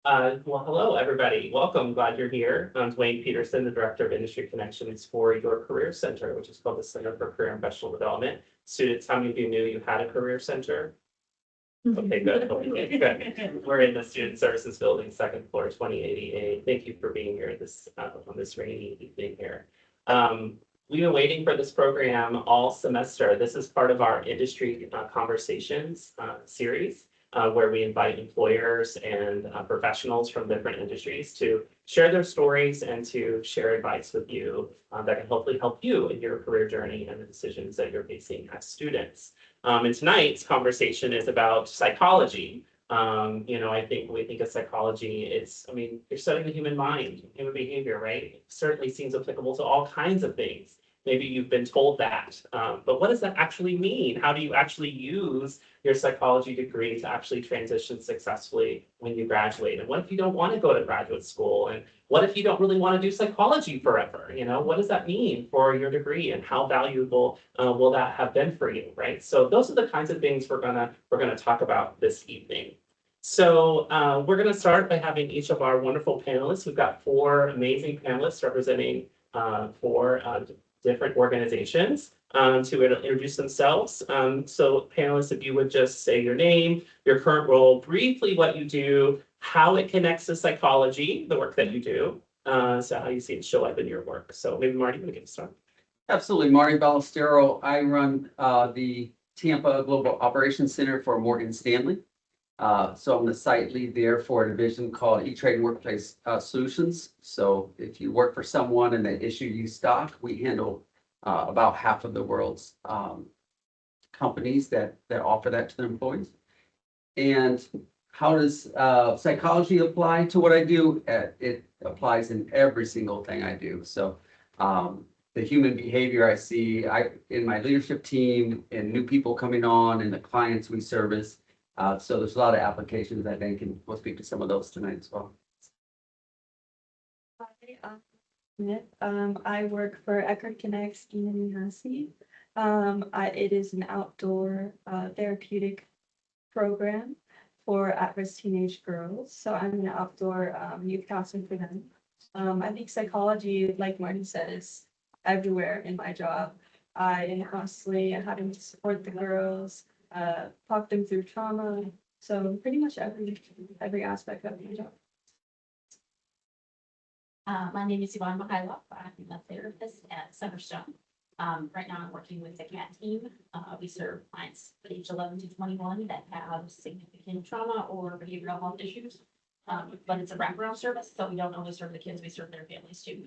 Well, hello, everybody. Welcome. Glad you're here. I'm Dwayne Peterson, the Director of Industry Connections for your Career Center, which is called the Center for Career and Professional Development. Students, how many of you knew you had a career center? Okay, good. Okay, good. We're in the Student Services Building, second floor, 2088. Thank you for being here on this rainy evening here. We've been waiting for this program all semester. This is part of our industry conversations series, where we invite employers and professionals from different industries to share their stories and to share advice with you that can hopefully help you in your career journey and the decisions that you're facing as students. And tonight's conversation is about psychology. I think when we think of psychology, you're studying the human mind, human behavior, right? It certainly seems applicable to all kinds of things. Maybe you've been told that, but what does that actually mean? How do you actually use your psychology degree to actually transition successfully when you graduate? And what if you don't want to go to graduate school? And what if you don't really want to do psychology forever? What does that mean for your degree and how valuable will that have been for you, right? So those are the kinds of things we're gonna talk about this evening. So we're gonna start by having each of our wonderful panelists. We've got four amazing panelists representing four different organizations to introduce themselves. So panelists, if you would just say your name, your current role, briefly what you do, how it connects to psychology, the work that you do, so how you see it show up in your work. So maybe Marty, you want to get started? Absolutely. Marty Ballestero. I run the Tampa Global Operations Center for Morgan Stanley. So I'm the site lead there for a division called E-Trade and Workplace Solutions. So if you work for someone and they issue you stock, we handle about half of the world's companies that offer that to their employees. And how does psychology apply to what I do? It applies in every single thing I do. So the human behavior I see in my leadership team and new people coming on and the clients we service. So there's a lot of applications, I think, and we'll speak to some of those tonight as well. Hi, Smith. I work for Eckerd Connects Unity. It is an outdoor therapeutic program for at-risk teenage girls. So I'm an outdoor youth counselor for them. I think psychology, like Marty said, is everywhere in my job. I am constantly having to support the girls, talk them through trauma. So pretty much every aspect of my job. My name is Yvonne Mikhailov. I'm a therapist at Centerstone. Right now I'm working with the CAT team. We serve clients age 11 to 21 that have significant trauma or behavioral health issues. But it's a wraparound service, so we don't only serve the kids, we serve their families too.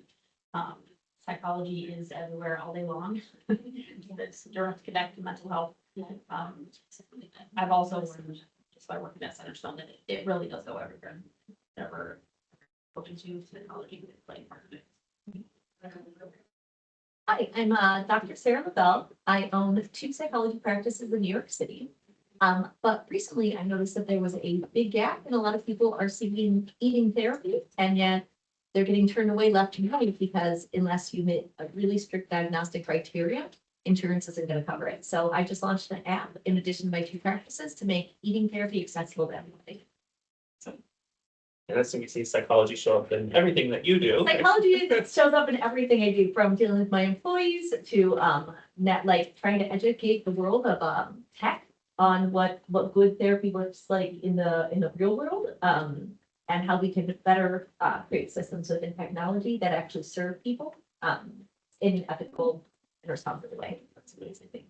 Psychology is everywhere all day long. It's direct connect to mental health. I've also learned just by working at Centerstone that it really does go everywhere. Never hoping to psychology would play part of it. Hi, I'm Dr. Sarah LaBelle. I own 2 psychology practices in New York City. But recently I noticed that there was a big gap and a lot of people are seeking eating therapy, and yet they're getting turned away left and right because unless you meet a really strict diagnostic criteria, insurance isn't going to cover it. So I just launched an app in addition to my 2 practices to make eating therapy accessible to everybody. And that's when you see psychology show up in everything that you do. Psychology shows up in everything I do, from dealing with my employees to trying to educate the world of tech on what good therapy looks like in the real world, and how we can better create systems within technology that actually serve people in an ethical and responsible way. That's amazing thing.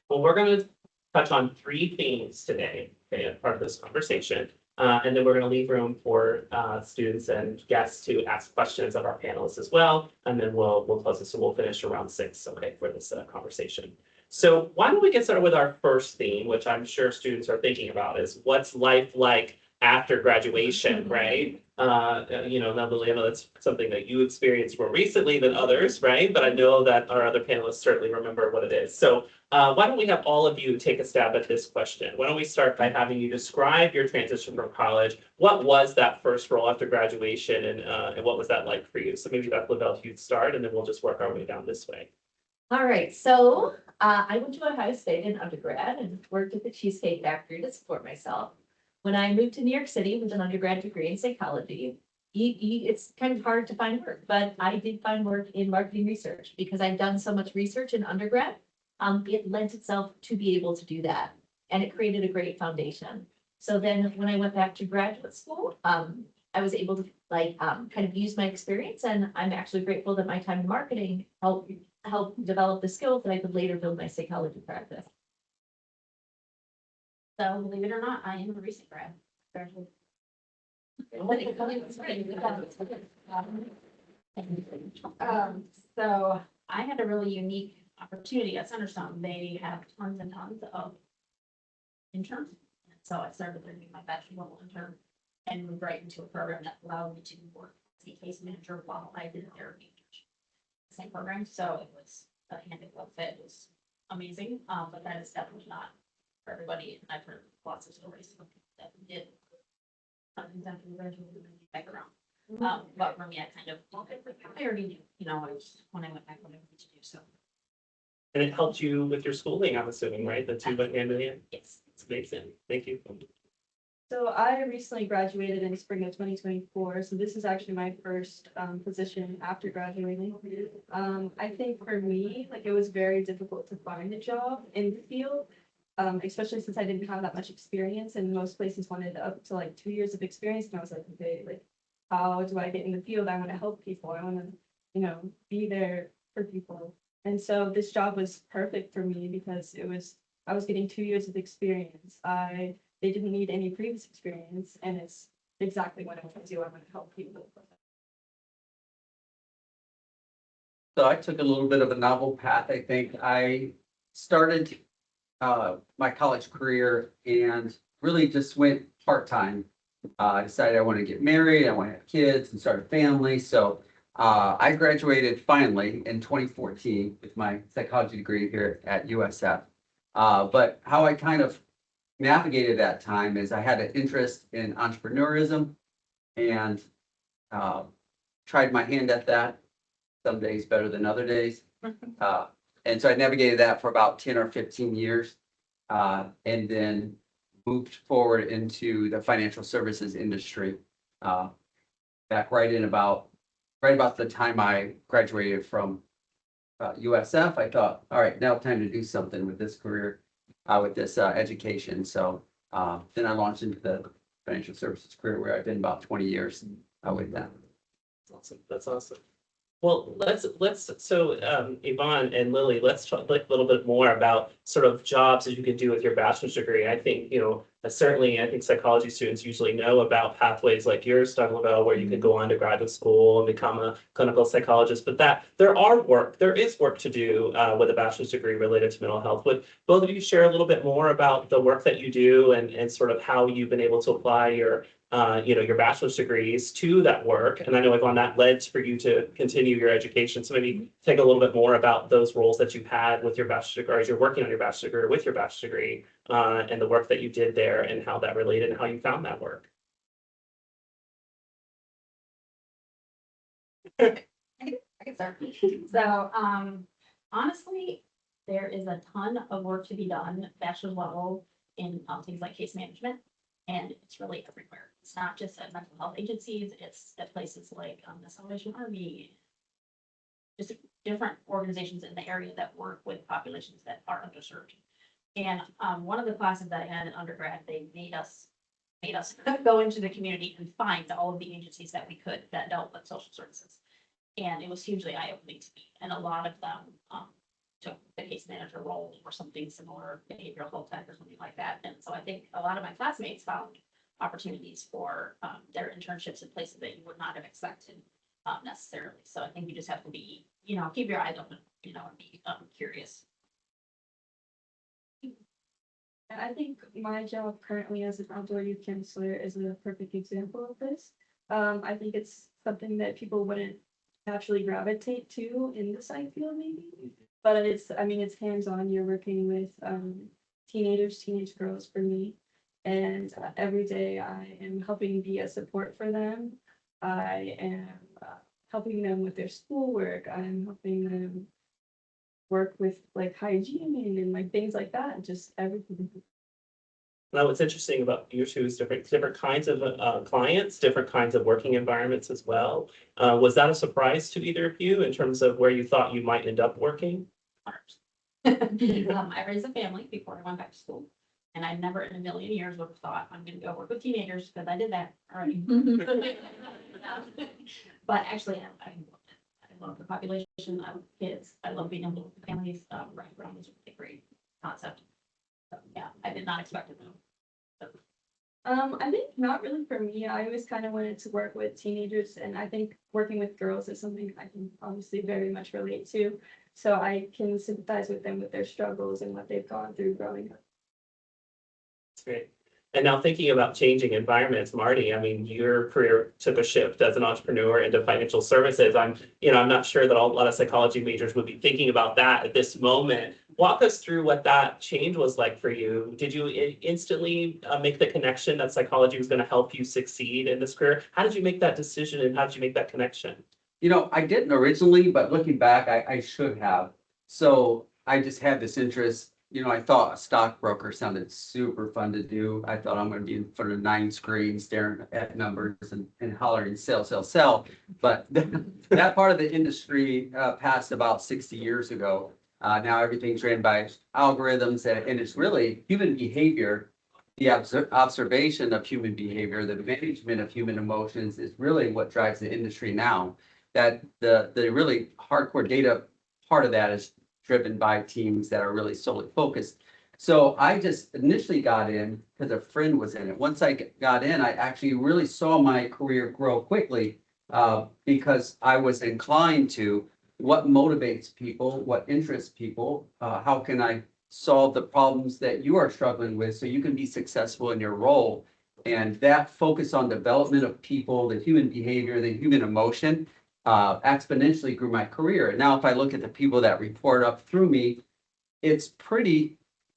Well, we're going to touch on 3 themes today, okay, as part of this conversation. And then we're going to leave room for students and guests to ask questions of our panelists as well. And then we'll close this. So we'll finish around 6, okay, for this conversation. So why don't we get started with our first theme, which I'm sure students are thinking about, is what's life like after graduation, right? Natalie, I know that's something that you experienced more recently than others, right? But I know that our other panelists certainly remember what it is. So why don't we have all of you take a stab at this question? Why don't we start by having you describe your transition from college? What was that first role after graduation, and what was that like for you? So maybe Dr. LaBelle, you'd start, and then we'll just work our way down this way. All right, so I went to Ohio State in undergrad and worked at the Cheesecake Factory to support myself. when I moved to New York City with an undergrad degree in psychology, it's kind of hard to find work, but I did find work in marketing research because I'd done so much research in undergrad. It lent itself to be able to do that, and it created a great foundation. So then when I went back to graduate school, I was able to kind of use my experience, and I'm actually grateful that my time in marketing helped develop the skills that I could later build my psychology practice. So believe it or not, I am a recent grad. Graduated. So I had a really unique opportunity at Centerstone. They have tons and tons of interns. And so I started learning my bachelor level intern and moved right into a program that allowed me to work as a case manager while I did a therapy internship. Same program, so it was a hand in glove fit. It was amazing, but that is definitely not for everybody. And I've heard lots of stories of people that did something that background. But for me, I kind of, I already knew, I was, when I went back, what I wanted to do, so, And it helped you with your schooling, I'm assuming, right? The two went hand in hand. yes. It's amazing. Thank you. So I recently graduated in spring of 2024, so this is actually my first position after graduating. I think for me, like it was very difficult to find a job in the field, especially since I didn't have that much experience, and most places wanted up to like 2 years of experience, and I was like, okay, like how do I get in the field? I want to help people. I want to, be there for people. And so this job was perfect for me because I was getting 2 years of experience. They didn't need any previous experience, and it's exactly what I want to do. I want to help people. So I took a little bit of a novel path, I think. I started my college career and really just went part-time. I decided I want to get married, I want to have kids and start a family. So I graduated finally in 2014 with my psychology degree here at USF. But how I kind of navigated that time is I had an interest in entrepreneurism and tried my hand at that. Some days better than other days. And so I navigated that for about 10 or 15 years. And then moved forward into the financial services industry. Back right about the time I graduated from USF, I thought, all right, now time to do something with this career, with this education. So then I launched into the financial services career where I've been about 20 years with that. Awesome. That's awesome. Well, so Yvonne and Lily, let's talk like a little bit more about sort of jobs that you can do with your bachelor's degree. I think, certainly I think psychology students usually know about pathways like yours, Doug Lavelle, where you can go on to graduate school and become a clinical psychologist, but that there is work to do with a bachelor's degree related to mental health. Would both of you share a little bit more about the work that you do and sort of how you've been able to apply your bachelor's degrees to that work? And I know, Yvonne, that led for you to continue your education. So maybe take a little bit more about those roles that you've had with your bachelor's degree, as you're working on your bachelor's degree, with your bachelor's degree, and the work that you did there and how that related and how you found that work. I can start. So, honestly, there is a ton of work to be done, bachelor's level, in things like case management, and it's really everywhere. It's not just at mental health agencies, it's at places like the Salvation Army, just different organizations in the area that work with populations that are underserved. And one of the classes that I had in undergrad, they made us go into the community and find all of the agencies that we could that dealt with social services. And it was hugely eye-opening to me. And a lot of them took the case manager role or something similar, behavioral health tech or something like that. And so I think a lot of my classmates found opportunities for their internships in places that you would not have expected necessarily. So I think you just have to be, keep your eyes open, and be curious. And I think my job currently as an outdoor youth counselor is a perfect example of this. I think it's something that people wouldn't naturally gravitate to in the psych field maybe, but it's hands-on. You're working with teenage girls for me, and every day I am helping be a support for them. I am helping them with their schoolwork. I'm helping them work with like hygiene and like things like that, and just everything. Now, what's interesting about you two is different kinds of clients, different kinds of working environments as well. Was that a surprise to either of you in terms of where you thought you might end up working? I raised a family before I went back to school. And I never in a million years would have thought I'm gonna go work with teenagers because I did that already. But actually, I love the population, I love kids, I love being able to work with families, right around is a really great concept. So, yeah, I did not expect it though. I think not really for me. I always kind of wanted to work with teenagers, and I think working with girls is something I can obviously very much relate to. So I can sympathize with them with their struggles and what they've gone through growing up. That's great. And now thinking about changing environments, Marty, I mean, your career took a shift as an entrepreneur into financial services. I'm not sure that a lot of psychology majors would be thinking about that at this moment. Walk us through what that change was like for you. Did you instantly make the connection that psychology was going to help you succeed in this career? How did you make that decision and how did you make that connection? I didn't originally, but looking back, I should have. So I just had this interest. I thought a stockbroker sounded super fun to do. I thought I'm going to be in front of 9 screens staring at numbers and hollering, sell, sell, sell. But that part of the industry passed about 60 years ago. Now everything's ran by algorithms and it's really human behavior. The observation of human behavior, the management of human emotions is really what drives the industry now. That the really hardcore data part of that is driven by teams that are really solely focused. So I just initially got in because a friend was in it. Once I got in, I actually really saw my career grow quickly because I was inclined to what motivates people, what interests people, how can I solve the problems that you are struggling with so you can be successful in your role. And that focus on development of people, the human behavior, the human emotion, exponentially grew my career. And now if I look at the people that report up through me, it's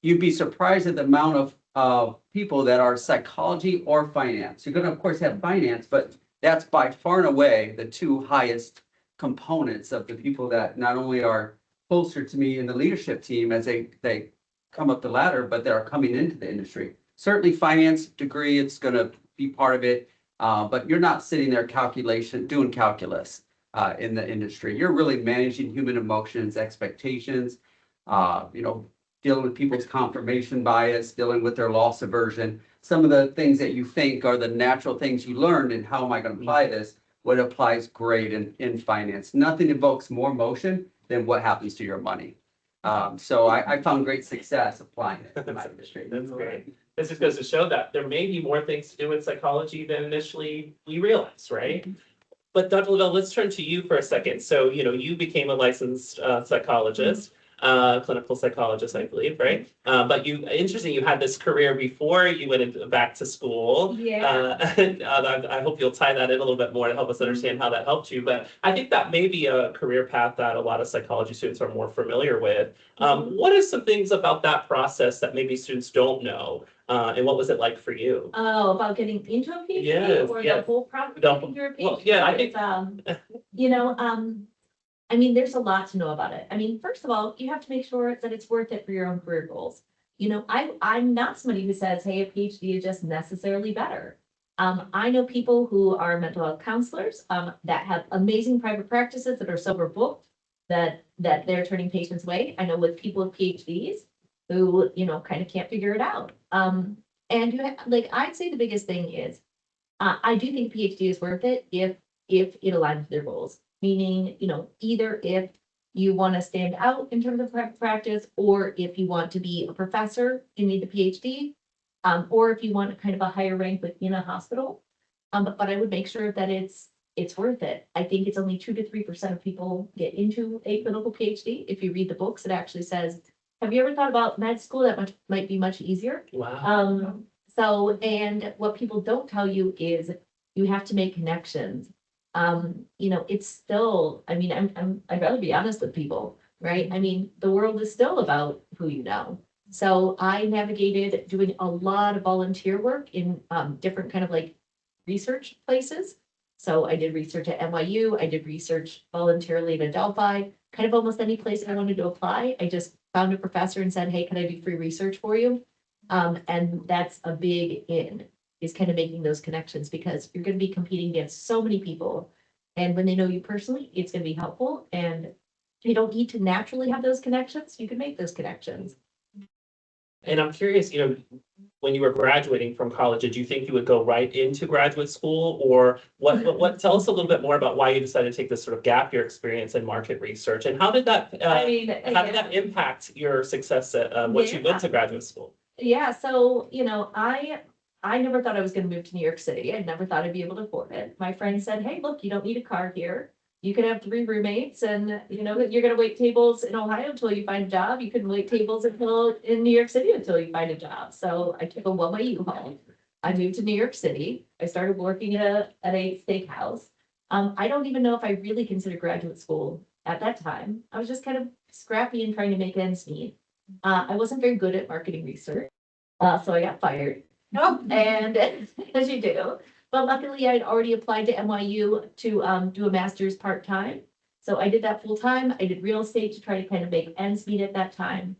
you'd be surprised at the amount of people that are psychology or finance. You're going to, of course, have finance, but that's by far and away the two highest components of the people that not only are closer to me in the leadership team as they come up the ladder, but that are coming into the industry. Certainly finance degree, it's going to be part of it, but you're not sitting there doing calculus. In the industry, you're really managing human emotions, expectations, dealing with people's confirmation bias, dealing with their loss aversion. Some of the things that you think are the natural things you learned and how am I going to apply this? What applies great in finance. Nothing evokes more emotion than what happens to your money. So I found great success applying it in my industry. That's great. This just goes to show that there may be more things to do with psychology than initially we realized, right? But Dr. Lavelle, let's turn to you for a second. So, you became a licensed psychologist, clinical psychologist, I believe, right? But interesting, you had this career before you went back to school. Yeah. And I hope you'll tie that in a little bit more to help us understand how that helped you. But I think that may be a career path that a lot of psychology students are more familiar with. What are some things about that process that maybe students don't know? And what was it like for you? Oh, about getting into a PhD Yes, or yes. the whole process of The- getting your PhD? well, yeah, I think- I mean, there's a lot to know about it. I mean, first of all, you have to make sure that it's worth it for your own career goals. I'm not somebody who says, hey, a PhD is just necessarily better. I know people who are mental health counselors, that have amazing private practices that are sober booked, that they're turning patients away. I know with people with PhDs who, kind of can't figure it out. And I'd say the biggest thing is, I do think PhD is worth it if it aligns with their goals. Meaning, either if you want to stand out in terms of practice, or if you want to be a professor, you need the PhD, or if you want kind of a higher rank within a hospital. But I would make sure that it's worth it. I think it's only 2 to 3% of people get into a clinical PhD. If you read the books, it actually says, have you ever thought about med school? That might be much easier. Wow. And what people don't tell you is you have to make connections. It's still, I mean, I'd rather be honest with people, right? I mean, the world is still about who you know. So I navigated doing a lot of volunteer work in different kind of research places. So I did research at NYU, I did research voluntarily at Adelphi, kind of almost any place I wanted to apply. I just found a professor and said, hey, can I do free research for you? And that's a big in, is kind of making those connections because you're gonna be competing against so many people. And when they know you personally, it's gonna be helpful and you don't need to naturally have those connections. You can make those connections. And I'm curious, when you were graduating from college, did you think you would go right into graduate school? Or tell us a little bit more about why you decided to take this sort of gap year experience in market research and how did that, I mean, how did that impact your success at, once you went to graduate school? yeah, so, I never thought I was gonna move to New York City. I never thought I'd be able to afford it. My friend said, hey, look, you don't need a car here. You can have 3 roommates and, you're gonna wait tables in Ohio until you find a job. You can wait tables until in New York City until you find a job. So I took a one-way U-Haul. I moved to New York City. I started working at a steakhouse. I don't even know if I really considered graduate school at that time. I was just kind of scrappy and trying to make ends meet. I wasn't very good at marketing research, so I got fired. And as you do, but luckily I'd already applied to NYU to do a master's part-time. So I did that full-time. I did real estate to try to kind of make ends meet at that time.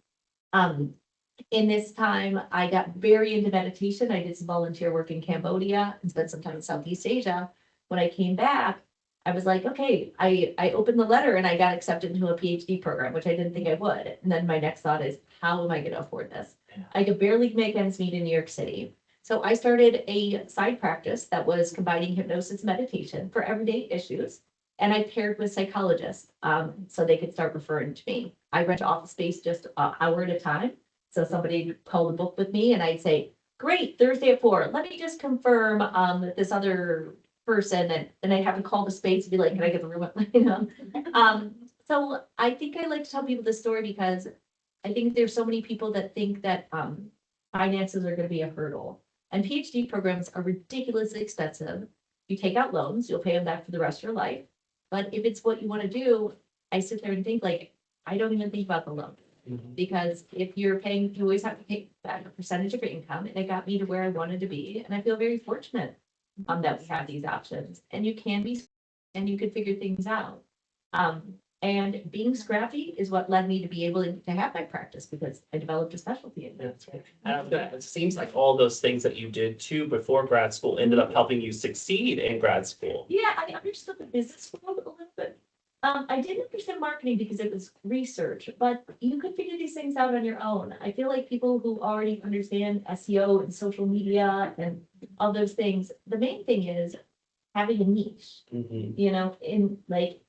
In this time, I got very into meditation. I did some volunteer work in Cambodia and spent some time in Southeast Asia. When I came back, I was like, okay, I opened the letter and I got accepted into a PhD program, which I didn't think I would. And then my next thought is, how am I going to afford this? I could barely make ends meet in New York City. So I started a side practice that was combining hypnosis and meditation for everyday issues. And I paired with psychologists, so they could start referring to me. I rent office space just an hour at a time. So somebody would call the book with me and I'd say, great, Thursday at 4, let me just confirm, this other person, and I'd have to call the space and be like, can I get the room? So I think I like to tell people this story because I think there's so many people that think that, finances are gonna be a hurdle. And PhD programs are ridiculously expensive. You take out loans, you'll pay them back for the rest of your life. But if it's what you want to do, I sit there and think like, I don't even think about the loan. Because if you're paying, you always have to pay back a percentage of your income, and it got me to where I wanted to be, and I feel very fortunate that we have these options, and you can be, and you can figure things out. And being scrappy is what led me to be able to have my practice because I developed a specialty in it. That's right. And it seems like all those things that you did too before grad school ended up helping you succeed in grad school. Yeah, I understood the business world a little bit. I didn't understand marketing because it was research, but you could figure these things out on your own. I feel like people who already understand SEO and social media and all those things, the main thing is having a niche, Mhm. in like,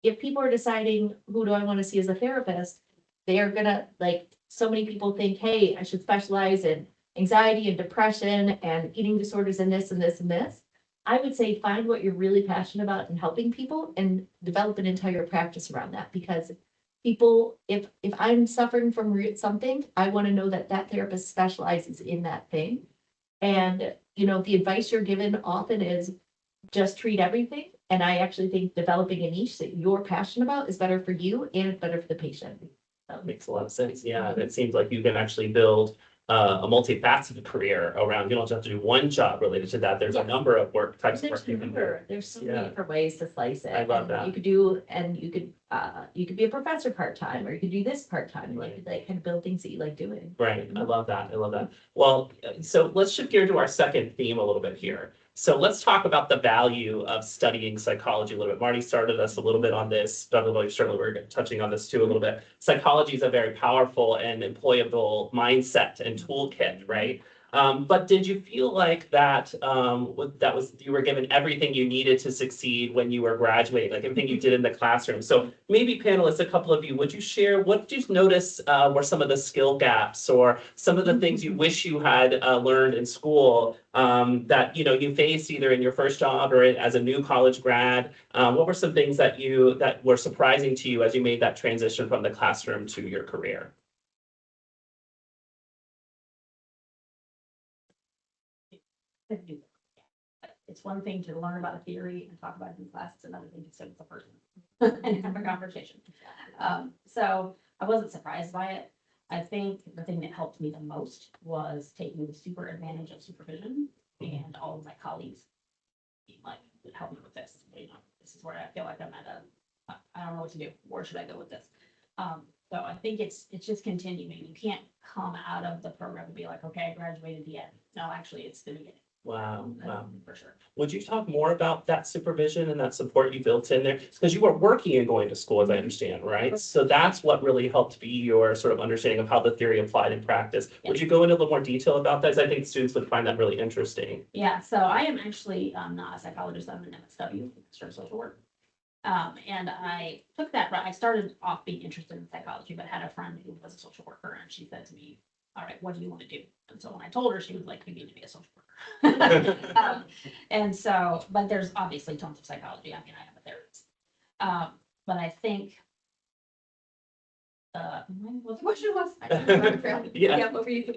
if people are deciding, who do I want to see as a therapist, they are gonna, like, so many people think, hey, I should specialize in anxiety and depression and eating disorders and this and this and this. I would say find what you're really passionate about in helping people and develop an entire practice around that because people, if I'm suffering from something, I want to know that that therapist specializes in that thing. And, the advice you're given often is just treat everything. And I actually think developing a niche that you're passionate about is better for you and better for the patient. That makes a lot of sense. Yeah, and it seems like you can actually build a multifaceted career around, you don't just have to do one job related to that. There's a Yes. number of types of work you can do. There's so Yeah. many different ways to slice it. I love And that. You could do, and you could be a professor part-time, or you could do this part-time, Right. you could like kind of build things that you like doing. Right, I love that, I love that. Well, so let's shift gear to our second theme a little bit here. So let's talk about the value of studying psychology a little bit. Marty started us a little bit on this, Dr. Lowe, certainly we're touching on this too a little bit. Psychology is a very powerful and employable mindset and toolkit, right? But did you feel like that you were given everything you needed to succeed when you were graduating, like everything you did in the classroom? So maybe panelists, a couple of you, would you share what did you notice were some of the skill gaps or some of the things you wish you had learned in school that you faced either in your first job or as a new college grad? What were some things that were surprising to you as you made that transition from the classroom to your career? It's one thing to learn about a theory and talk about it in class, it's another thing to sit with the person and have a conversation. So I wasn't surprised by it. I think the thing that helped me the most was taking super advantage of supervision and all of my colleagues being like, help me with this, this is where I feel like I'm at I don't know what to do, where should I go with this? So I think it's just continuing. You can't come out of the program and be like, okay, I graduated the end. No, actually, it's the beginning. Wow, wow. For sure. Would you talk more about that supervision and that support you built in there? Because you were working and going to school, as I understand, right? So that's what really helped be your sort of understanding of how the theory applied in practice. Would you go into a little more detail about that? 'Cause I think students would find that really interesting. Yeah, so I am actually not a psychologist, I'm an MSW, Master of Social Work. And I took that, I started off being interested in psychology, but had a friend who was a social worker and she said to me, all right, what do you want to do? And so when I told her, she was like, you need to be a social worker. And so, but there's obviously tons of psychology. I mean, I am a therapist. But I think what the question was? I don't remember. Yeah. What were you?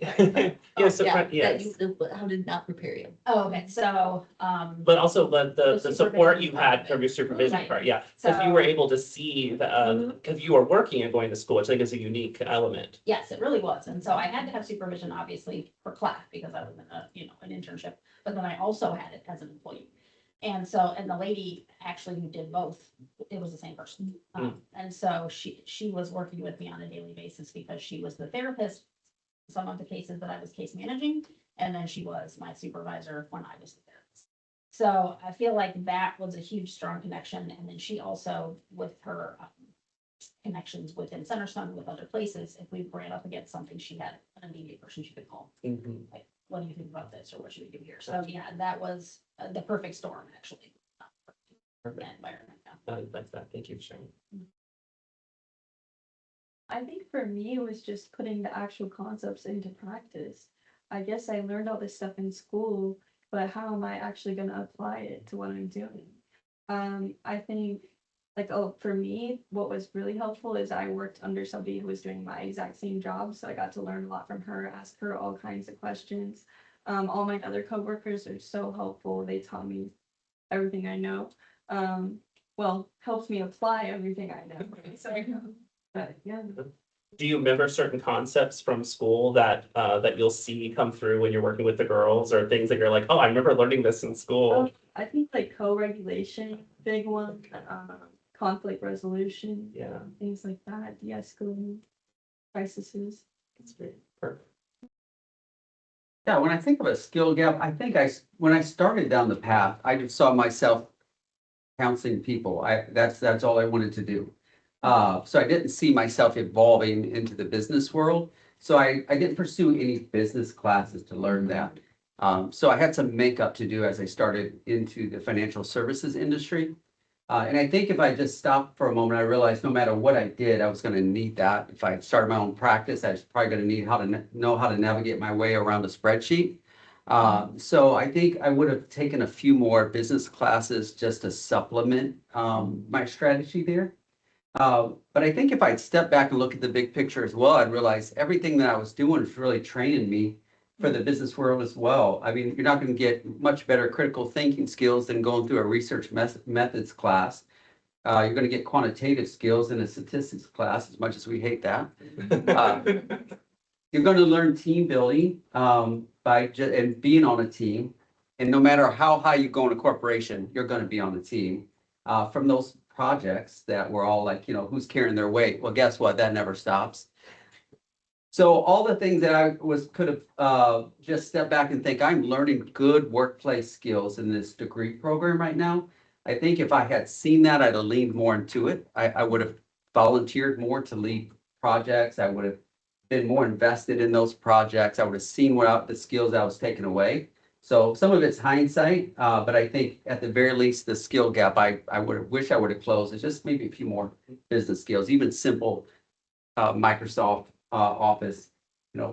Yeah, so, Yeah, yes. how did not prepare you? Oh, okay, so, But also the The support you supervision had part. from your supervision Right. part, yeah. Because you were So- able to see the, Mhm. because you were working and going to school, which I think is a unique element. yes, it really was. And so I had to have supervision, obviously, for class because I was in an internship, but then I also had it as an employee. And so, and the lady actually who did both, it was the same person. And so she was working with me on a daily basis because she was the therapist, some of the cases that I was case managing, and then she was my supervisor when I was the therapist. So I feel like that was a huge, strong connection. And then she also, with her connections within Centerstone, with other places, if we ran up against something, she had an immediate person she could call. Like, what do you think about this, or what should we do here? So yeah, that was the perfect storm, actually. Perfect. That environment, yeah. That's that. Thank you for sharing. I think for me, it was just putting the actual concepts into practice. I guess I learned all this stuff in school, but how am I actually gonna apply it to what I'm doing? I think, like, oh, for me, what was really helpful is I worked under somebody who was doing my exact same job, so I got to learn a lot from her, ask her all kinds of questions. All my other coworkers are so helpful. They taught me everything I know. Well, helps me apply everything I know. So, but yeah. Do you remember certain concepts from school that that you'll see come through when you're working with the girls, or things that you're like, oh, I remember learning this in school? I think like co-regulation, big one, conflict resolution, Yeah, things like that, de-escalating crises. that's great. Perfect. Yeah, when I think of a skill gap, I think when I started down the path, I just saw myself counseling people. That's all I wanted to do. So I didn't see myself evolving into the business world. So I didn't pursue any business classes to learn that. So I had some makeup to do as I started into the financial services industry. And I think if I just stopped for a moment, I realized no matter what I did, I was going to need that. If I started my own practice, I was probably going to need know how to navigate my way around a spreadsheet. So I think I would have taken a few more business classes just to supplement my strategy there. But I think if I'd step back and look at the big picture as well, I'd realize everything that I was doing was really training me for the business world as well. I mean, you're not going to get much better critical thinking skills than going through a research methods class. You're going to get quantitative skills in a statistics class, as much as we hate that. You're going to learn team building and being on a team. And no matter how high you go in a corporation, you're going to be on a team. From those projects that were all like, who's carrying their weight? Well, guess what? That never stops. So all the things that I could have just stepped back and think, I'm learning good workplace skills in this degree program right now. I think if I had seen that, I'd have leaned more into it. I would have volunteered more to lead projects. I would have been more invested in those projects. I would have seen the skills I was taking away. So some of it's hindsight, but I think at the very least, the skill gap I wish I would have closed is just maybe a few more business skills, even simple Microsoft Office,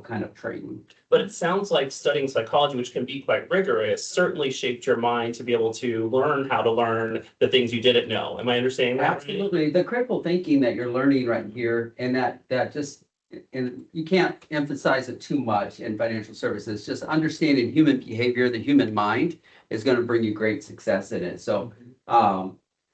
kind of training. But it sounds like studying psychology, which can be quite rigorous, certainly shaped your mind to be able to learn how to learn the things you didn't know. Am I understanding that? right? Absolutely. The critical thinking that you're learning right here, and that just, and you can't emphasize it too much in financial services, just understanding human behavior, the human mind is going to bring you great success in it. So,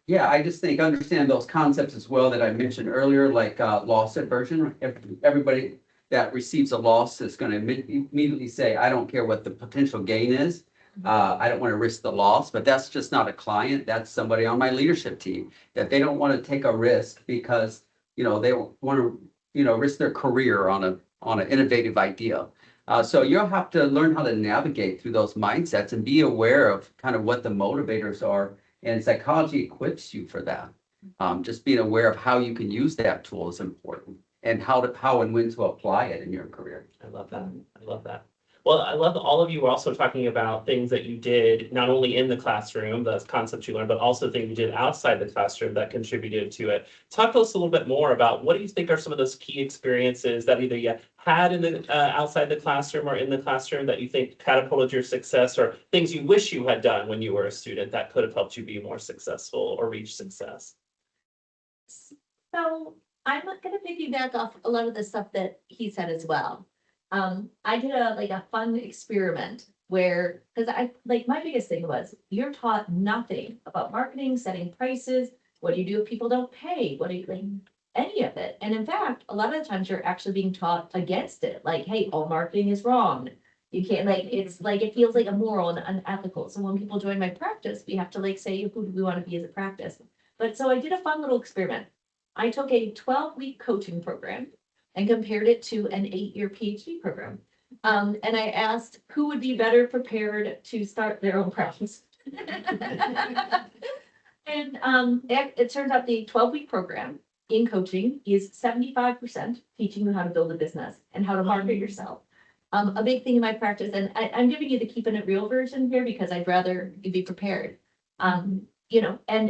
yeah, I just think understand those concepts as well that I mentioned earlier, like loss aversion. Everybody that receives a loss is going to immediately say, I don't care what the potential gain is. I don't want to risk the loss, but that's just not a client. That's somebody on my leadership team that they don't want to take a risk because, they want to risk their career on an innovative idea. So you'll have to learn how to navigate through those mindsets and be aware of kind of what the motivators are. And psychology equips you for that. Just being aware of how you can use that tool is important, and how and when to apply it in your career. I love that. I love that. Well, I love that all of you were also talking about things that you did, not only in the classroom, the concepts you learned, but also things you did outside the classroom that contributed to it. Talk to us a little bit more about what do you think are some of those key experiences that either you had in the outside the classroom or in the classroom that you think catapulted your success, or things you wish you had done when you were a student that could have helped you be more successful or reach success? So I'm gonna piggyback off a lot of the stuff that he said as well. I did a fun experiment where, because my biggest thing was, you're taught nothing about marketing, setting prices, what do you do if people don't pay? What do you, any of it? And in fact, a lot of the times you're actually being taught against it, like, hey, all marketing is wrong. You can't, it feels like immoral and unethical. So when people join my practice, we have to say, who do we want to be as a practice? But so I did a fun little experiment. I took a 12-week coaching program and compared it to an 8-year PhD program. And I asked who would be better prepared to start their own practice. And it turns out the 12-week program in coaching is 75% teaching you how to build a business and how to market yourself. A big thing in my practice, and I'm giving you the keeping it real version here because I'd rather you be prepared. And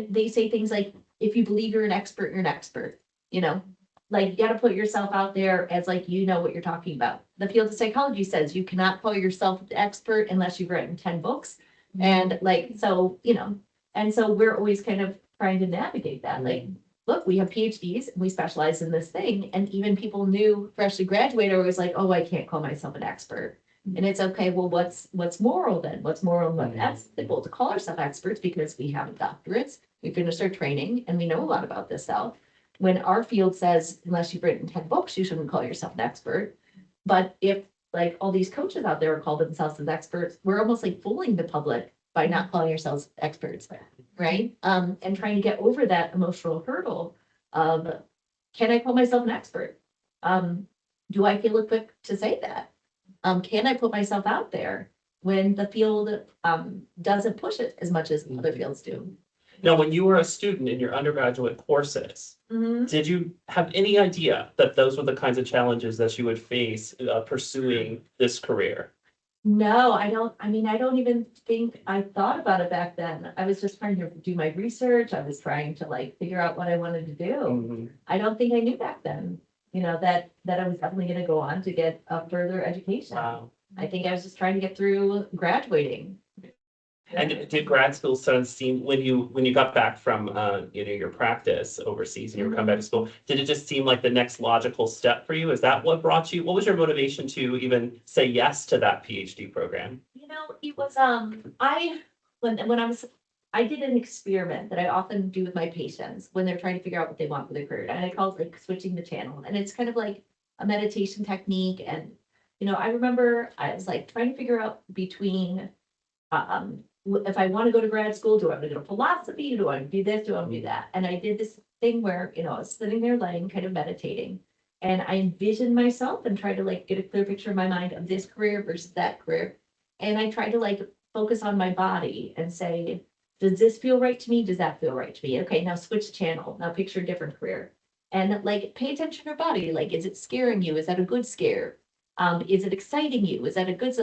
they say things like, if you believe you're an expert, you're an expert, you gotta put yourself out there as what you're talking about. The field of psychology says you cannot call yourself an expert unless you've written 10 books. And and so we're always kind of trying to navigate that. Look, we have PhDs and we specialize in this thing. And even people new, freshly graduated are always like, oh, I can't call myself an expert. And it's okay, well, what's moral then? What's moral and what's ethical to call ourselves experts because we have doctorates, we finished our training, and we know a lot about this stuff. When our field says, unless you've written 10 books, you shouldn't call yourself an expert. But if all these coaches out there call themselves as experts, we're almost fooling the public by not calling yourselves experts, right? And trying to get over that emotional hurdle of, can I call myself an expert? Do I feel equipped to say that? Can I put myself out there when the field doesn't push it as much as other fields do? Now, when you were a student in your undergraduate courses, did you have any idea that those were the kinds of challenges that you would face pursuing this career? No, I don't. I mean, I don't even think I thought about it back then. I was just trying to do my research. I was trying to figure out what I wanted to do. I don't think I knew back then, that I was definitely going to go on to get a further education. Wow. I think I was just trying to get through graduating. And did grad school sort of seem, when you got back from your practice overseas and you were coming back to school, did it just seem like the next logical step for you? Is that what brought you? What was your motivation to even say yes to that PhD program? It was I did an experiment that I often do with my patients when they're trying to figure out what they want for their career, and I call it switching the channel, and it's kind of like a meditation technique. And I remember I was trying to figure out between if I want to go to grad school, do I want to go to philosophy? Do I want to do this? Do I want to do that? And I did this thing where, I was sitting there laying, kind of meditating. And I envisioned myself and tried to get a clear picture in my mind of this career versus that career. And I tried to focus on my body and say, does this feel right to me? Does that feel right to me? Okay, now switch channel. Now picture a different career. And pay attention to your body. Is it scaring you? Is that a good scare? Is it exciting you? Is that a good,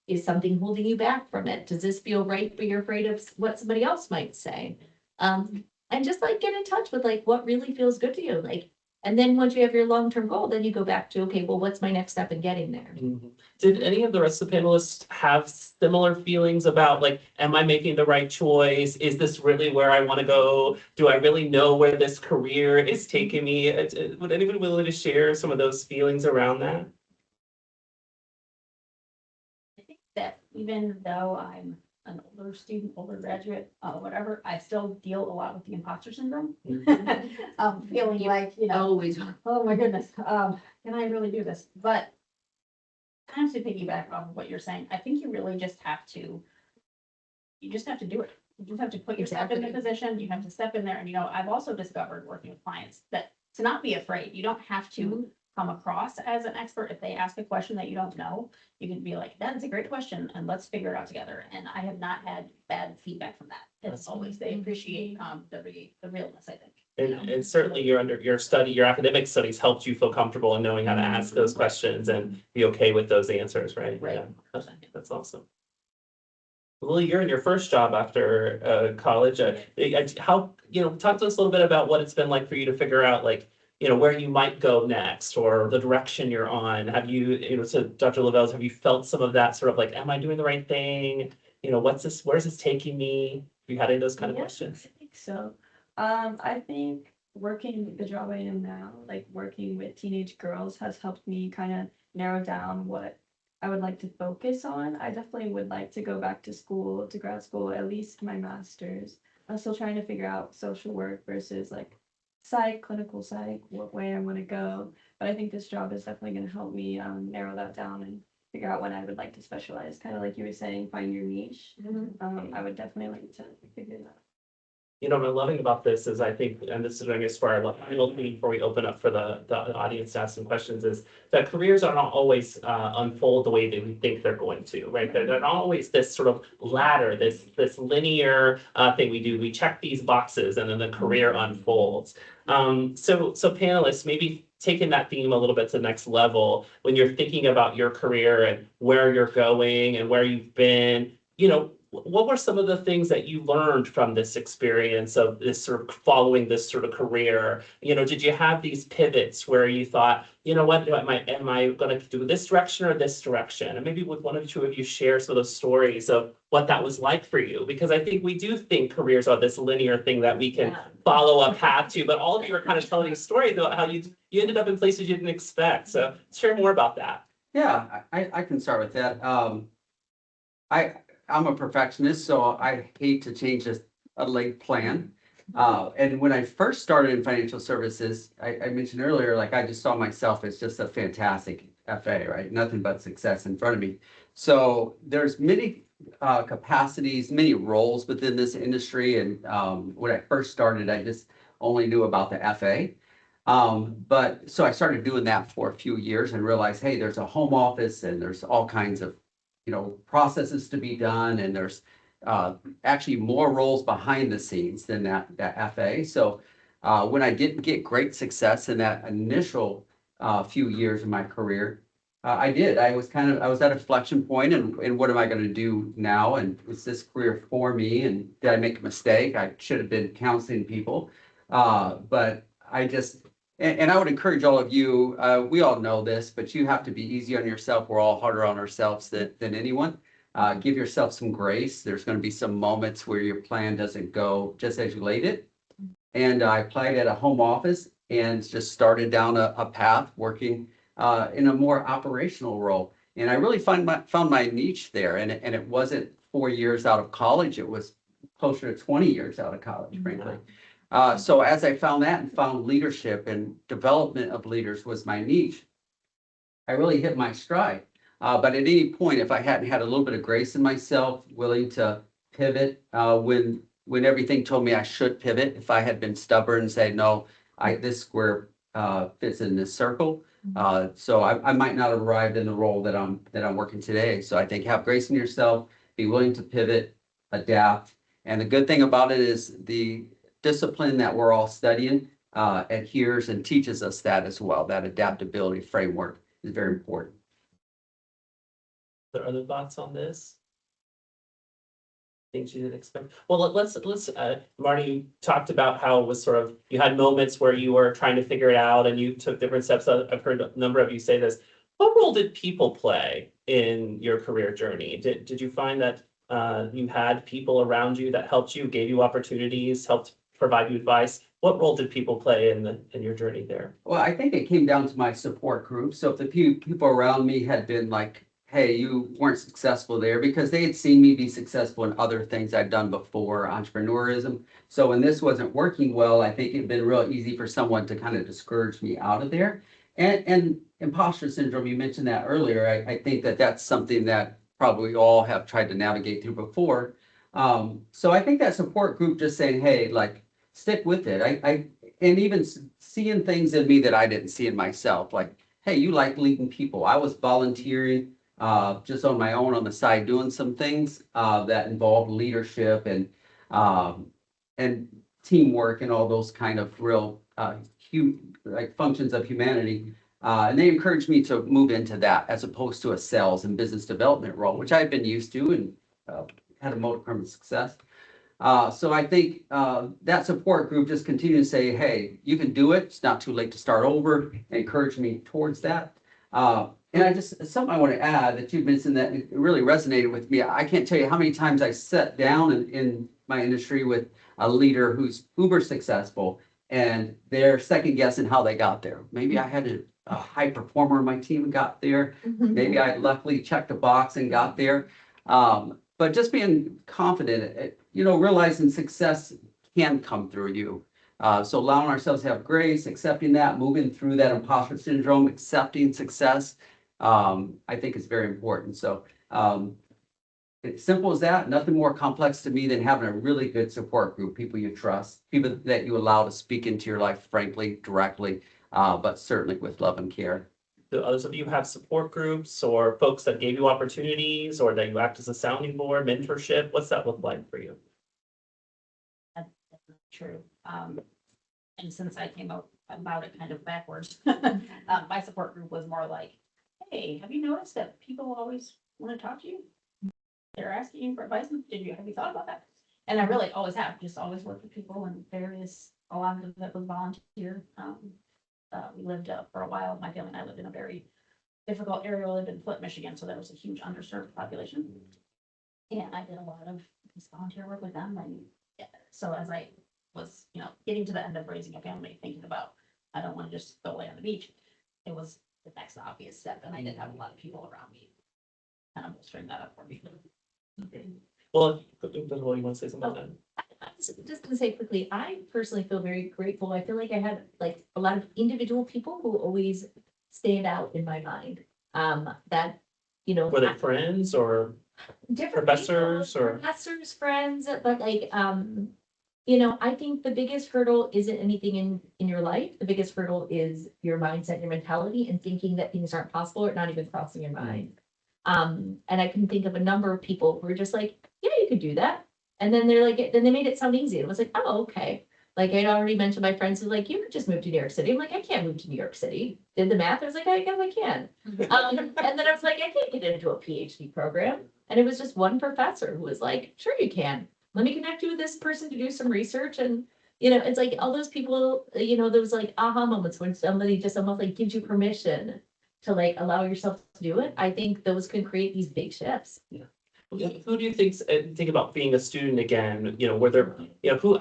is something holding you back from it? Does this feel right, but you're afraid of what somebody else might say? And just get in touch with what really feels good to you. And then once you have your long-term goal, then you go back to, okay, well, what's my next step in getting there? Did any of the rest of the panelists have similar feelings about am I making the right choice? Is this really where I want to go? Do I really know where this career is taking me? Would anyone willing to share some of those feelings around that? That even though I'm an older student, older graduate, whatever, I still deal a lot with the imposter syndrome. Feeling Always. oh my goodness, can I really do this? But kind of to piggyback off of what you're saying, I think you really just have to do it. You just have to put yourself in the position, you have to step in there. And, I've also discovered working with clients that to not be afraid. You don't have to come across as an expert. If they ask a question that you don't know, you can be like, that is a great question and let's figure it out together. And I have not had bad feedback from that. It's always, they appreciate, the realness, I think. And certainly your academic studies helped you feel comfortable in knowing how to ask those questions and be okay with those answers, right? Right. Yeah, that's awesome. Lily, you're in your first job after college. How, talk to us a little bit about what it's been like for you to figure out, like, where you might go next or the direction you're on. Have you, so Dr. Lavelle, have you felt some of that sort of like, am I doing the right thing? Where's this taking me? Have you had any of those kind of Yeah, questions? I think so. I think working the job I am now, like working with teenage girls, has helped me kind of narrow down what I would like to focus on. I definitely would like to go back to school, to grad school, at least my master's. I'm still trying to figure out social work versus like clinical psych, what way I want to go. But I think this job is definitely going to help me narrow that down and figure out what I would like to specialize. Kind of like you were saying, find your niche. I would definitely like to figure that out. What I'm loving about this is I think, and this is going to inspire our final theme before we open up for the audience to ask some questions, is that careers are not always unfold the way that we think they're going to, right? They're not always this sort of ladder, this linear thing we do. We check these boxes and then the career unfolds. So panelists, maybe taking that theme a little bit to the next level, when you're thinking about your career and where you're going and where you've been, what were some of the things that you learned from this experience of this sort of following this sort of career? Did you have these pivots where you thought, what, am I going to do this direction or this direction? And maybe would one or two of you share some of those stories of what that was like for you? Because I think we do think careers are this linear thing that we can follow a path to, but all of you are kind of telling these stories about how you ended up in places you didn't expect. So share more about that. Yeah, I can start with that. I'm a perfectionist, so I hate to change a laid plan. And when I first started in financial services, I mentioned earlier, like I just saw myself as just a fantastic FA, right? Nothing but success in front of me. So there's many capacities, many roles within this industry. And when I first started, I just only knew about the FA. But so I started doing that for a few years and realized, hey, there's a home office and there's all kinds of processes to be done, and there's actually more roles behind the scenes than that FA. So when I didn't get great success in that initial few years of my career, I was at a inflection point, and what am I going to do now? And is this career for me? And did I make a mistake? I should have been counseling people, but I just. And I would encourage all of you, we all know this, but you have to be easy on yourself. We're all harder on ourselves than anyone. Give yourself some grace. There's going to be some moments where your plan doesn't go just as you laid it. And I applied at a home office and just started down a path working in a more operational role. And I really found my niche there. And it wasn't 4 years out of college. It was closer to 20 years out of college, frankly. So as I found that and found leadership and development of leaders was my niche, I really hit my stride. But at any point, if I hadn't had a little bit of grace in myself, willing to pivot when everything told me I should pivot, if I had been stubborn and said, no, this square fits in this circle. So I might not have arrived in the role that I'm working today. So I think have grace in yourself, be willing to pivot, adapt. And the good thing about it is the discipline that we're all studying adheres and teaches us that as well. That adaptability framework is very important. Are there other thoughts on this? Things you didn't expect? Well, let's Marty, you talked about how it was sort of, you had moments where you were trying to figure it out and you took different steps. I've heard a number of you say this. What role did people play in your career journey? Did you find that you had people around you that helped you, gave you opportunities, helped provide you advice? What role did people play in your journey there? Well, I think it came down to my support group. So if the people around me had been like, hey, you weren't successful there, because they had seen me be successful in other things I'd done before, entrepreneurism. So when this wasn't working well, I think it'd been real easy for someone to kind of discourage me out of there. And imposter syndrome, you mentioned that earlier. I think that's something that probably all have tried to navigate through before. So I think that support group just saying, hey, like, stick with it. and even seeing things in me that I didn't see in myself, like, hey, you like leading people. I was volunteering just on my own on the side, doing some things that involved leadership and teamwork and all those kind of real like functions of humanity. And they encouraged me to move into that as opposed to a sales and business development role, which I've been used to and had a modicum of success. So I think that support group just continue to say, hey, you can do it. It's not too late to start over. And encourage me towards that. And I just, something I want to add that you've mentioned that it really resonated with me. I can't tell you how many times I sat down in my industry with a leader who's uber successful and they're second guessing how they got there. Maybe I had a high performer on my team and got there. Maybe I luckily checked a box and got there. But just being confident, realizing success can come through you. So allowing ourselves to have grace, accepting that, moving through that imposter syndrome, accepting success, I think is very important. So it's simple as that. Nothing more complex to me than having a really good support group, people you trust, people that you allow to speak into your life frankly, directly, but certainly with love and care. Do others of you have support groups or folks that gave you opportunities or that you act as a sounding board, mentorship? What's that look like for you? That's definitely true. And since I came out about it kind of backwards, my support group was more like, hey, have you noticed that people always want to talk to you? They're asking you for advice. Have you thought about that? And I really always have, just always worked with people and a lot of it was volunteer. We lived for a while, my family and I lived in a very difficult area, we lived in Flint, Michigan, so there was a huge underserved population. And I did a lot of this volunteer work with them, and so as I was, getting to the end of raising a family, thinking about, I don't want to just go lay on the beach, it was the next obvious step, and I did have a lot of people around me kind of bolstering that up for me. Well, you want to say something about that? I was just gonna say quickly, I personally feel very grateful. I feel like I had like a lot of individual people who always stand out in my mind. That, Were they friends or different professors people, or- professors, friends, but I think the biggest hurdle isn't anything in your life. The biggest hurdle is your mindset, your mentality, and thinking that things aren't possible or not even crossing your mind. And I can think of a number of people who are just like, yeah, you could do that. And then then they made it sound easy. It was like, oh, okay. Like I'd already mentioned my friends who like, you could just move to New York City. I'm like, I can't move to New York City. Did the math. I was like, I guess I can. And then I was like, I can't get into a PhD program. And it was just one professor who was like, sure you can. Let me connect you with this person to do some research. And, it's like all those people, those like aha moments when somebody just almost like gives you permission to like allow yourself to do it. I think those can create these big shifts. Who do you think about being a student again? Were there,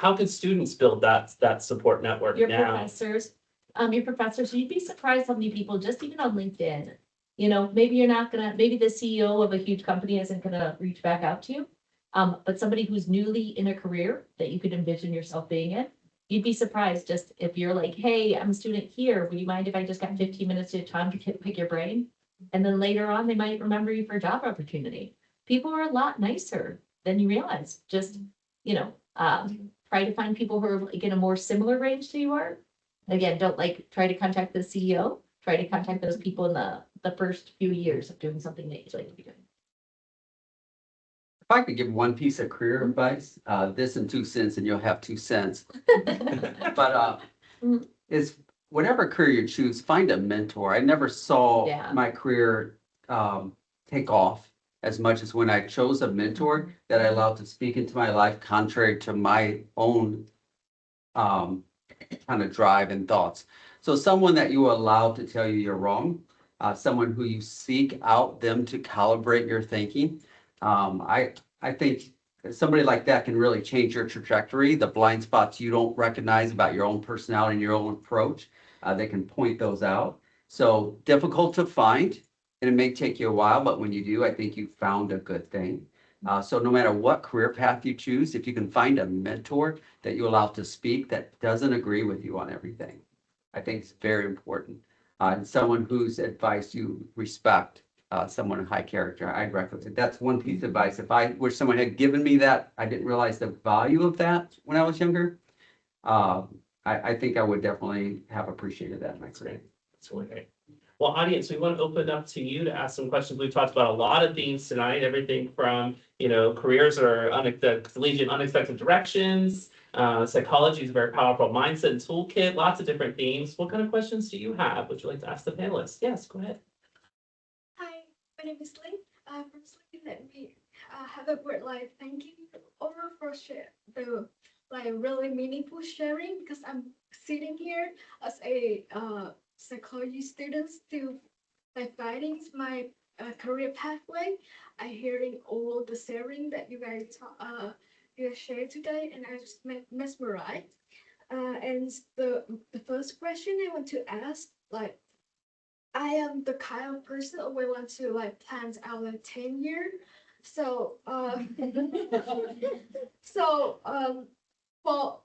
how can students build that support network Your now? professors, you'd be surprised how many people, just even on LinkedIn, maybe the CEO of a huge company isn't gonna reach back out to you. But somebody who's newly in a career that you could envision yourself being in, you'd be surprised just if you're like, hey, I'm a student here. Would you mind if I just got 15 minutes of your time to pick your brain? And then later on, they might remember you for a job opportunity. People are a lot nicer than you realize. Just, try to find people who are like in a more similar range to you are. Again, don't try to contact the CEO. Try to contact those people in the first few years of doing something that you'd like to be doing. If I could give one piece of career advice, this and 2 cents and you'll have 2 cents. But is whatever career you choose, find a mentor. I never saw my career take off as much as when I chose a mentor that I allowed to speak into my life, contrary to my own kind of drive and thoughts. So someone that you allow to tell you you're wrong, someone who you seek out them to calibrate your thinking. I think somebody like that can really change your trajectory, the blind spots you don't recognize about your own personality and your own approach. They can point those out. So difficult to find, and it may take you a while, but when you do, I think you found a good thing. So no matter what career path you choose, if you can find a mentor that you allow to speak that doesn't agree with you on everything, I think it's very important. And someone whose advice you respect, someone of high character, I'd recommend. That's one piece of advice. If I wish someone had given me that, I didn't realize the value of that when I was younger. I think I would definitely have appreciated that in my career. That's really great. Well, audience, we want to open it up to you to ask some questions. We've talked about a lot of themes tonight, everything from, careers or the collegiate unexpected directions. Psychology is a very powerful mindset and toolkit, lots of different themes. What kind of questions do you have? Would you like to ask the panelists? Yes, go ahead. Hi, my name is Lee. Firstly, let me have a word like thank you all for the really meaningful sharing because I'm sitting here as a psychology student still finding my career pathway. I hearing all the sharing that you guys you shared today, and I was mesmerized. And the first question I want to ask, I am the kind of person who will want to plan out a 10-year. So so well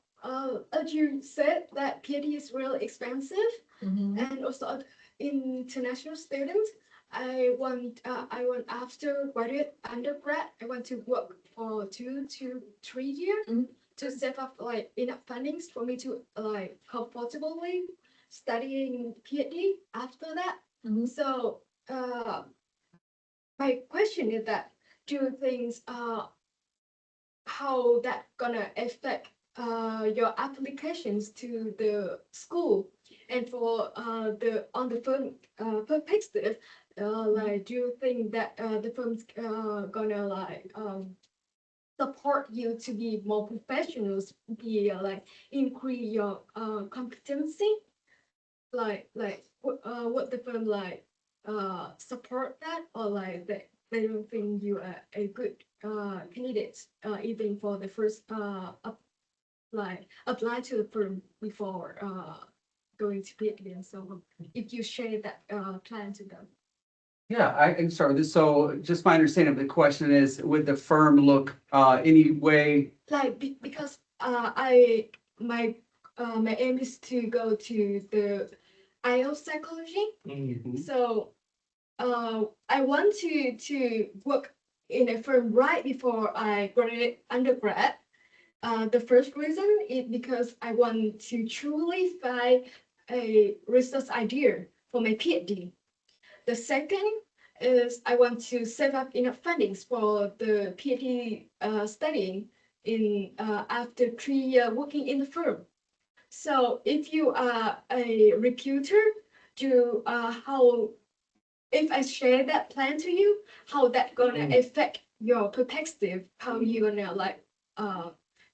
as you said that PhD is really expensive, and also international students. I want after graduate undergrad, I want to work for 2 to 3 years to save up enough fundings for me to comfortably studying PhD after that. So my question is that do you think how that gonna affect your applications to the school and for the firm perspective, do you think that the firm's gonna support you to be more professionals, be increase your competency, what the firm support that, or they don't think you are a good candidate even for the first apply to the firm before going to PhD and so on. If you share that plan to them. Yeah, I can start with this. So just my understanding of the question is, would the firm look any way? Because my aim is to go to the IELTS psychology. So I want to work in a firm right before I graduate undergrad. The first reason is because I want to truly find a research idea for my PhD. The second is I want to save up enough fundings for the PhD studying in after 3 years working in the firm. So if you are a recruiter, how if I share that plan to you, how that gonna affect your perspective, how you gonna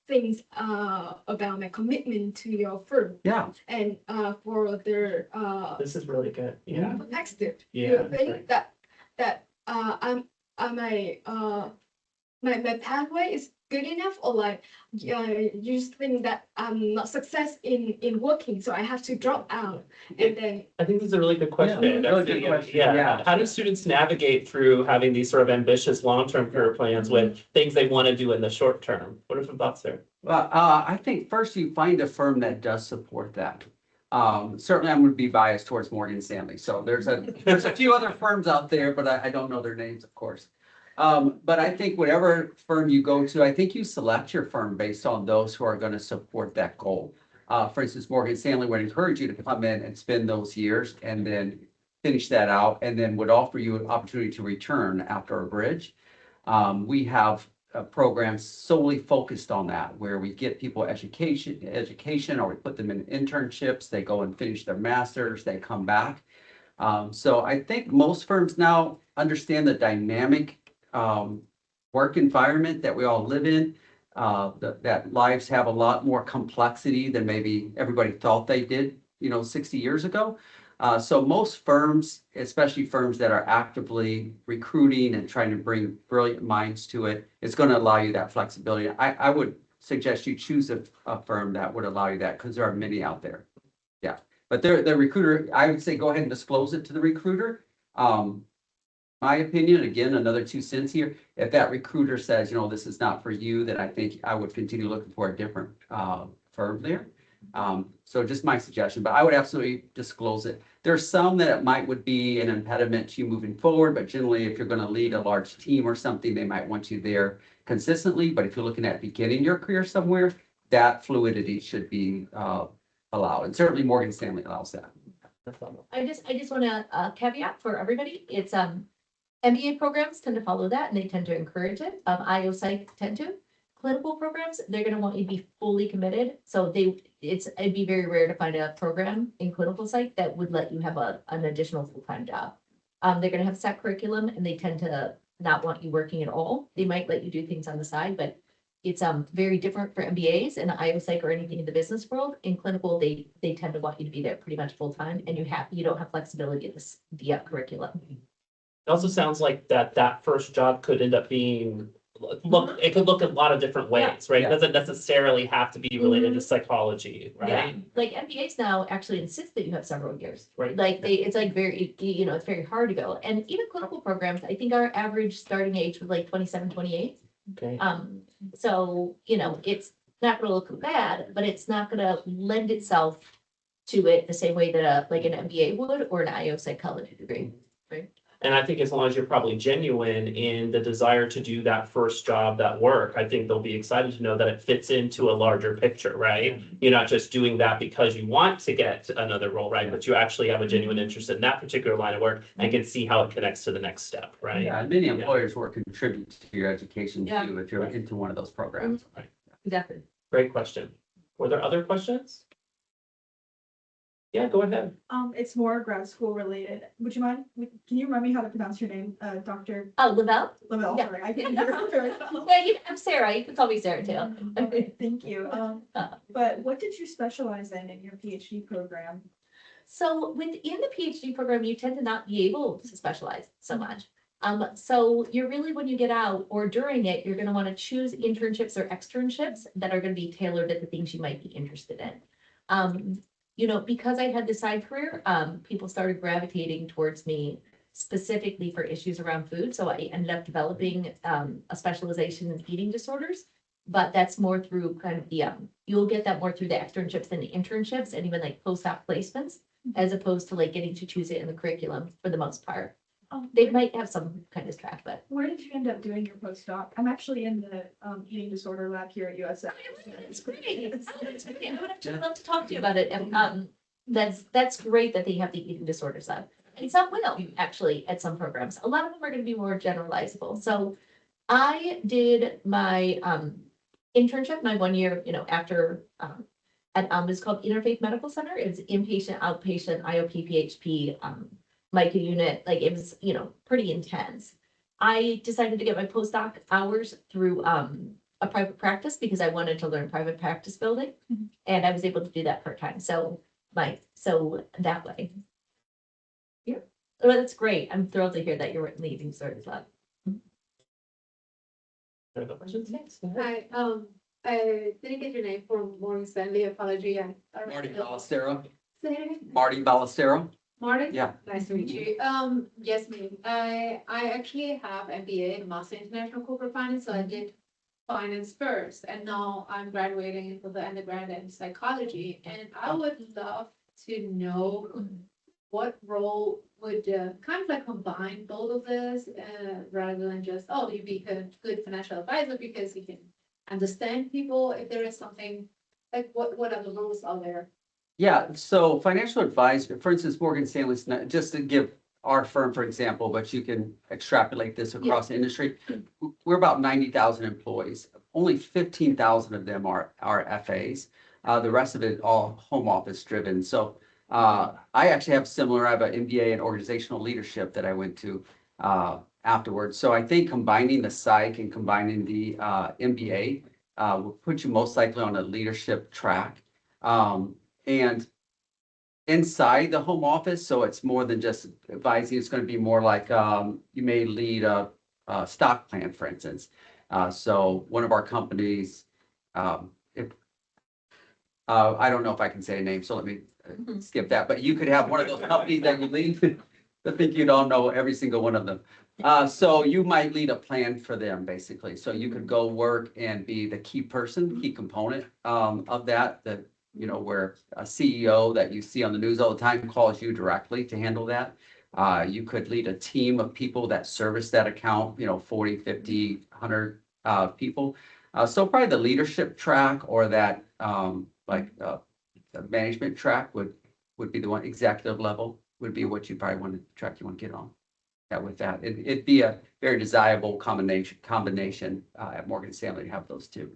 things about my commitment to your firm. Yeah. And for the This is really good. Yeah. perspective, do Yeah, you that's think great. that my pathway is good enough, or you just think that I'm not success in working, so I have to drop out and then I think this is a really good question. Yeah, really good question. Yeah. How do students navigate through having these sort of ambitious long-term career plans with things they want to do in the short term? What are some thoughts there? Well, I think first you find a firm that does support that. Certainly I'm going to be biased towards Morgan Stanley. So there's a few other firms out there, but I don't know their names, of course. But I think whatever firm you go to, I think you select your firm based on those who are going to support that goal. For instance, Morgan Stanley would encourage you to come in and spend those years and then finish that out, and then would offer you an opportunity to return after a bridge. We have programs solely focused on that, where we get people education, or we put them in internships, they go and finish their masters, they come back. So I think most firms now understand the dynamic work environment that we all live in, that lives have a lot more complexity than maybe everybody thought they did, 60 years ago. So most firms, especially firms that are actively recruiting and trying to bring brilliant minds to it, it's going to allow you that flexibility. I would suggest you choose a firm that would allow you that, because there are many out there. Yeah, but the recruiter, I would say go ahead and disclose it to the recruiter. My opinion, again, another 2 cents here. If that recruiter says, this is not for you, then I think I would continue looking for a different firm there. So just my suggestion, but I would absolutely disclose it. There's some that it would be an impediment to you moving forward, but generally if you're going to lead a large team or something, they might want you there consistently. But if you're looking at beginning your career somewhere, that fluidity should be allow. And certainly Morgan Stanley allows that. I just want to caveat for everybody, it's, MBA programs tend to follow that and they tend to encourage it. IO psych tend to. Clinical programs, they're gonna want you to be fully committed. So it'd be very rare to find a program in clinical psych that would let you have an additional full-time job. They're gonna have set curriculum and they tend to not want you working at all. They might let you do things on the side, but it's very different for MBAs and IO psych or anything in the business world. In clinical, they tend to want you to be there pretty much full-time and you don't have flexibility in the curriculum. It also sounds like that first job could end up being, it could look a lot of different ways, right? It Yeah. doesn't necessarily have to be related to psychology, Yeah, right? like MBAs now actually insist that you have several years. Right. Like it's like very, it's very hard to go. And even clinical programs, I think our average starting age was like 27, 28. Okay. So, it's not gonna look bad, but it's not gonna lend itself to it the same way that like an MBA would or an IO psychology degree. And I think as long as you're probably genuine in the desire to do that first job, that work, I think they'll be excited to know that it fits into a larger picture, right? You're not just doing that because you want to get another role, right? But you actually have a genuine interest in that particular line of work and can see how it connects to the next step, right? Yeah, and many employers will contribute to your education Yeah. too, if you're into one of those programs. Exactly. Great question. Were there other questions? Yeah, go ahead. It's more grad school related. Would you mind, can you remind me how to pronounce your name? Dr. Oh, Lavelle? Lavelle, Yeah. sorry, I didn't hear it very well. Yeah, I'm Sarah. You can call me Sarah too. Okay, thank you. But what did you specialize in your PhD program? So within the PhD program, you tend to not be able to specialize so much. So you're really, when you get out or during it, you're gonna want to choose internships or externships that are gonna be tailored at the things you might be interested in. Because I had this side career, people started gravitating towards me specifically for issues around food. So I ended up developing a specialization in eating disorders. But that's more through kind of you'll get that more through the externships than the internships and even like postdoc placements, as opposed to like getting to choose it in the curriculum for the most part. They might have some kind of track, but. Where did you end up doing your postdoc? I'm actually in the eating disorder lab here at USF. It's great. That's great. I would have love to talk to you about it. And that's great that they have the eating disorders lab. And some will actually at some programs. A lot of them are going to be more generalizable. So I did my internship, my 1 year, after at it's called Interfaith Medical Center. It's inpatient, outpatient, IOP, PHP, MICA unit. Like it was, pretty intense. I decided to get my postdoc hours through a private practice because I wanted to learn private practice building, and I was able to do that part-time. So that way. Yeah, well, that's great. I'm thrilled to hear that you're leaving Swords Lab. Other questions? Hi, I didn't get your name from Morgan Stanley, apology. Marty Ballestero. Say it again. Marty Ballestero. Martin? Yeah. Nice to meet you. Yes, ma'am. I actually have MBA and Master in International Corporate Finance, so I did finance first, and now I'm graduating into the undergrad in psychology, and I would love to know what role would kind of like combine both of this, rather than just, oh, you'd be a good financial advisor because you can understand people. If there is something like what other roles are there? Yeah, so financial advisor, for instance, Morgan Stanley's, just to give our firm, for example, but you can extrapolate this across the industry. We're about 90,000 employees. Only 15,000 of them are FAs. The rest of it all home office driven. So I actually have similar, I have an MBA in organizational leadership that I went to afterwards. So I think combining the psych and combining the MBA will put you most likely on a leadership track. And inside the home office, so it's more than just advising, it's going to be more like you may lead a stock plan, for instance. So one of our companies, I don't know if I can say a name, so let me skip that, but you could have one of those companies that you lead. I think you'd all know every single one of them. So you might lead a plan for them, basically. So you could go work and be the key person, key component of that, where a CEO that you see on the news all the time calls you directly to handle that. You could lead a team of people that service that account, 40, 50, 100 people. So probably the leadership track or that the management track would be the one, executive level would be what you probably want to track you want to get on. Yeah, with that, it'd be a very desirable combination at Morgan Stanley to have those two.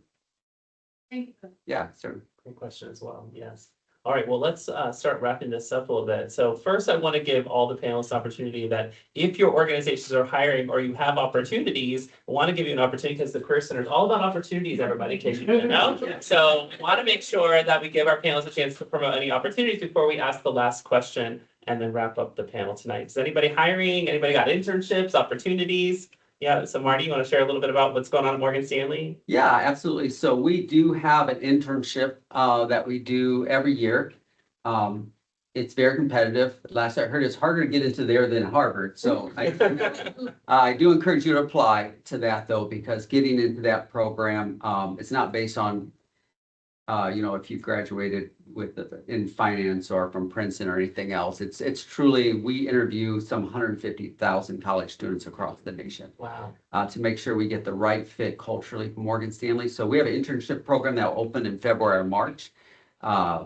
Thank you. Yeah, so Great question as well, yes. All right, well, let's start wrapping this up a little bit. So first, I want to give all the panelists opportunity that if your organizations are hiring or you have opportunities, I want to give you an opportunity because the Career Center is all about opportunities, everybody, in case you didn't know. So we want to make sure that we give our panelists a chance to promote any opportunities before we ask the last question and then wrap up the panel tonight. Is anybody hiring? Anybody got internships, opportunities? Yeah, so Marty, you want to share a little bit about what's going on at Morgan Stanley? yeah, absolutely. So we do have an internship that we do every year. It's very competitive. Last I heard, it's harder to get into there than Harvard. So I do encourage you to apply to that though, because getting into that program, it's not based on, if you've graduated in finance or from Princeton or anything else. It's truly, we interview some 150,000 college students across the nation. Wow. To make sure we get the right fit culturally for Morgan Stanley. So we have an internship program that will open in February or March. I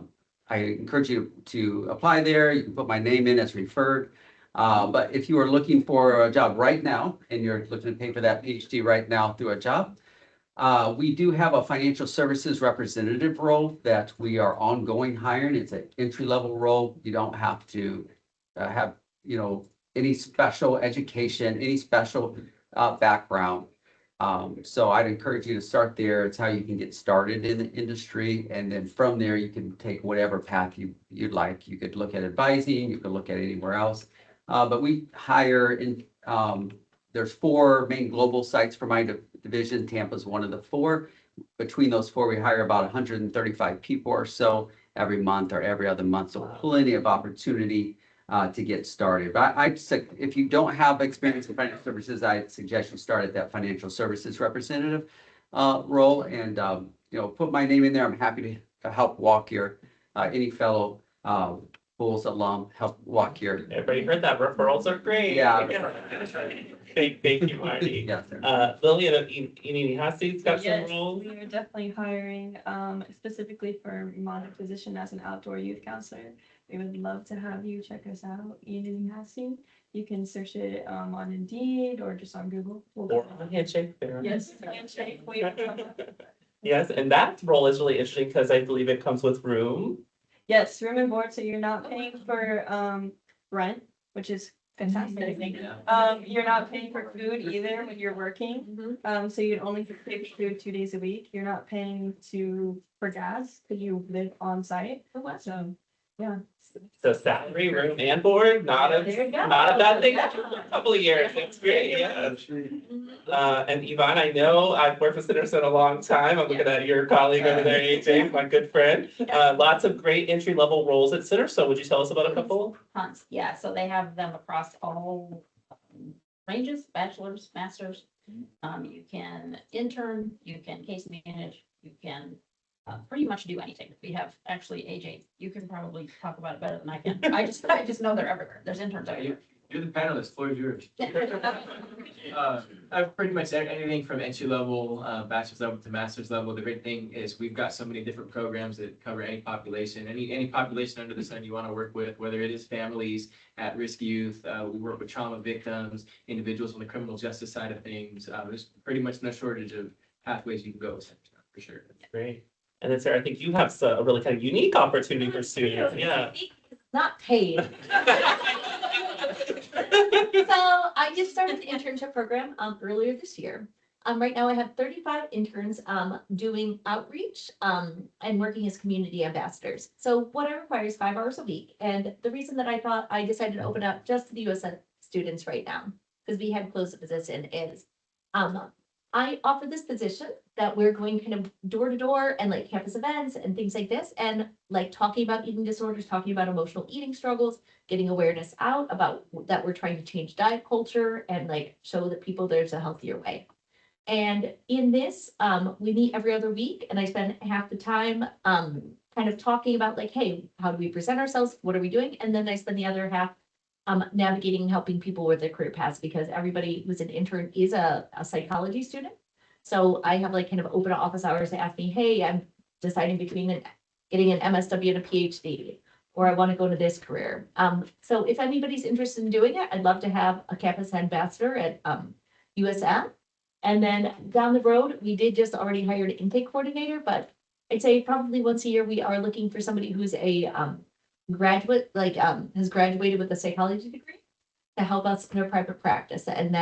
encourage you to apply there. You can put my name in as referred. But if you are looking for a job right now and you're looking to pay for that PhD right now through a job, we do have a financial services representative role that we are ongoing hiring. It's an entry-level role. You don't have to have, any special education, any special background. So I'd encourage you to start there. It's how you can get started in the industry. And then from there, you can take whatever path you'd like. You could look at advising, you could look at anywhere else. But we hire in, there's 4 main global sites for my division. Tampa's one of the 4. Between those 4, we hire about 135 people or so every month or every other month. So plenty of opportunity to get started. But I'd say if you don't have experience in financial services, I'd suggest you start at that financial services representative role and, put my name in there. I'm happy to help walk your, any fellow Bulls alum, help walk your. Everybody heard that, referrals are great. Yeah. Thank you, Marty. Yeah, sir. Lillian of Inini-Hasi's got some Yes, roles. we are definitely hiring, specifically for my position as an outdoor youth counselor. We would love to have you check us out, Inini-Hasi. You can search it on Indeed or just on Google. Or on Handshake there. Yes, Handshake. Yes, and that role is really interesting because I believe it comes with room. Yes, room and board, so you're not paying for rent, which is fantastic. You're not paying for food either when you're working. So you'd only pay for food 2 days a week. You're not paying for gas because you live on site. So, yeah. So salary, room and board, not a There you go. bad thing after a couple of years. It's great, yeah. And Yvonne, I know I've worked with Centerstone a long time. I'm looking at your colleague over there, AJ, my good friend. Lots of great entry level roles at Centerstone. Would you tell us about a couple? Tons, yeah, so they have them across all ranges, bachelor's, master's. You can intern, you can case manage, you can pretty much do anything. We have actually, AJ, you can probably talk about it better than I can. I just know they're everywhere. There's interns everywhere. You're the panelist, floor is yours. I've pretty much anything from entry level, bachelor's level to master's level. The great thing is we've got so many different programs that cover any population, any population under the sun you want to work with, whether it is families, at-risk youth. We work with trauma victims, individuals on the criminal justice side of things. There's pretty much no shortage of pathways you can go with, for sure. Great. And then Sarah, I think you have a really kind of unique opportunity for students. Yeah. Not paid. So I just started the internship program earlier this year. Right now I have 35 interns doing outreach and working as community ambassadors. So what I require is 5 hours a week. And the reason that I decided to open up just to the US students right now, because we had closed the position, is I offer this position that we're going kind of door to door and like campus events and things like this, and like talking about eating disorders, talking about emotional eating struggles, getting awareness out about that we're trying to change diet culture and like show that people there's a healthier way. And in this, we meet every other week, and I spend half the time kind of talking about like, hey, how do we present ourselves? What are we doing? And then I spend the other half navigating and helping people with their career paths, because everybody who's an intern is a psychology student. So I have like kind of open office hours to ask me, hey, I'm deciding between an getting an MSW and a PhD, or I want to go into this career. So if anybody's interested in doing it, I'd love to have a campus ambassador at USM. And then down the road, we did just already hire an intake coordinator, but I'd say probably once a year, we are looking for somebody who's a graduate, has graduated with a psychology degree to help us in our private practice. And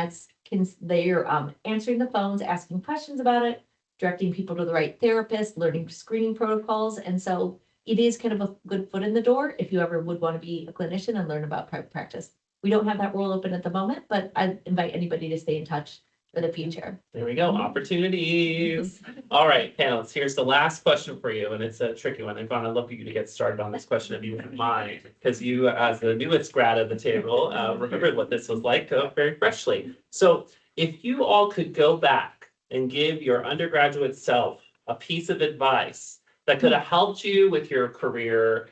they're answering the phones, asking questions about it, directing people to the right therapist, learning screening protocols. And so it is kind of a good foot in the door if you ever would want to be a clinician and learn about private practice. We don't have that role open at the moment, but I invite anybody to stay in touch for the future. There we go, opportunities. All right, panelists, here's the last question for you, and it's a tricky one. I'm gonna look for you to get started on this question if you don't mind, because you, as the newest grad at the table, remembered what this was like very freshly. So if you all could go back and give your undergraduate self a piece of advice that could have helped you with your career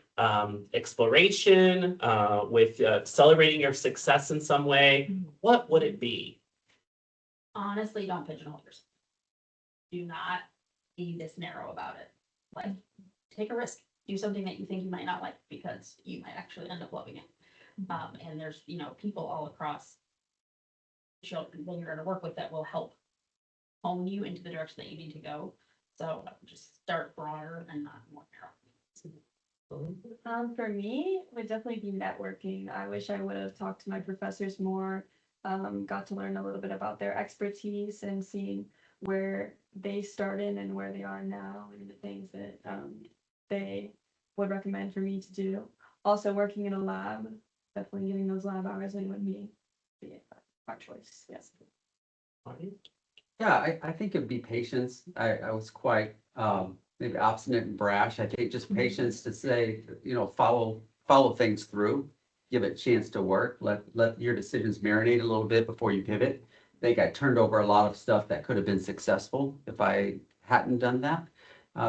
exploration, with celebrating your success in some way, what would it be? Honestly, don't pigeonhole yourself. Do not be this narrow about it. Like, take a risk. Do something that you think you might not like because you might actually end up loving it. And there's, people all across children that you're going to work with that will help hone you into the direction that you need to go. So just start broader and not more narrow. For me, it would definitely be networking. I wish I would have talked to my professors more, got to learn a little bit about their expertise and seeing where they started and where they are now and the things that they would recommend for me to do. Also working in a lab, definitely getting those lab hours in would be our choice, yes. Yeah, I think it'd be patience. I was quite maybe obstinate and brash. I think just patience to say, follow things through, give it a chance to work, let your decisions marinate a little bit before you pivot. I think I turned over a lot of stuff that could have been successful if I hadn't done that.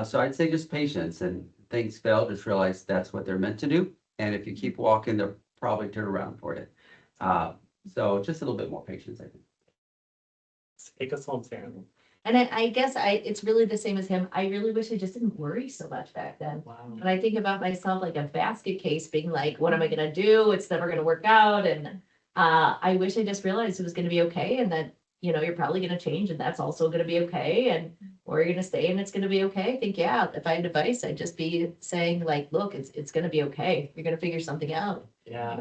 So I'd say just patience, and things fail, just realize that's what they're meant to do. And if you keep walking, they'll probably turn around for you. So just a little bit more patience, I think. Take us home, Sam. And I guess it's really the same as him. I really wish I just didn't worry so much back then. Wow. When I think about myself like a basket case being like, what am I gonna do? It's never gonna work out. And I wish I just realized it was gonna be okay, and that, you're probably gonna change and that's also gonna be okay. And or you're gonna stay and it's gonna be okay. I think, yeah, if I had advice, I'd just be saying like, look, it's gonna be okay. You're gonna figure something out. Yeah.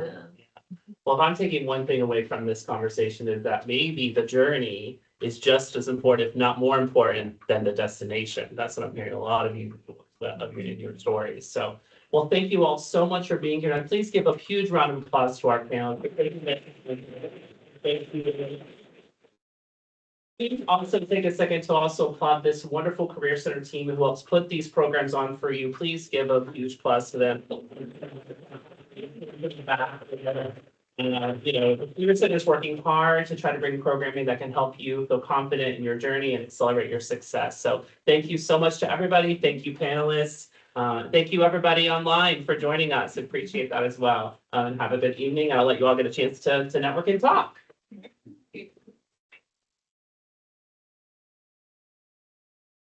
Well, if I'm taking one thing away from this conversation is that maybe the journey is just as important, if not more important, than the destination. That's what I'm hearing a lot of you in your stories. So, well, thank you all so much for being here. And please give a huge round of applause to our panel. Thank you. Please also take a second to also applaud this wonderful Career Center team who helps put these programs on for you. Please give a huge applause to them. The Career Center is working hard to try to bring programming that can help you feel confident in your journey and accelerate your success. So thank you so much to everybody. Thank you, panelists. Thank you, everybody online, for joining us. Appreciate that as well. And have a good evening. I'll let you all get a chance to network and talk.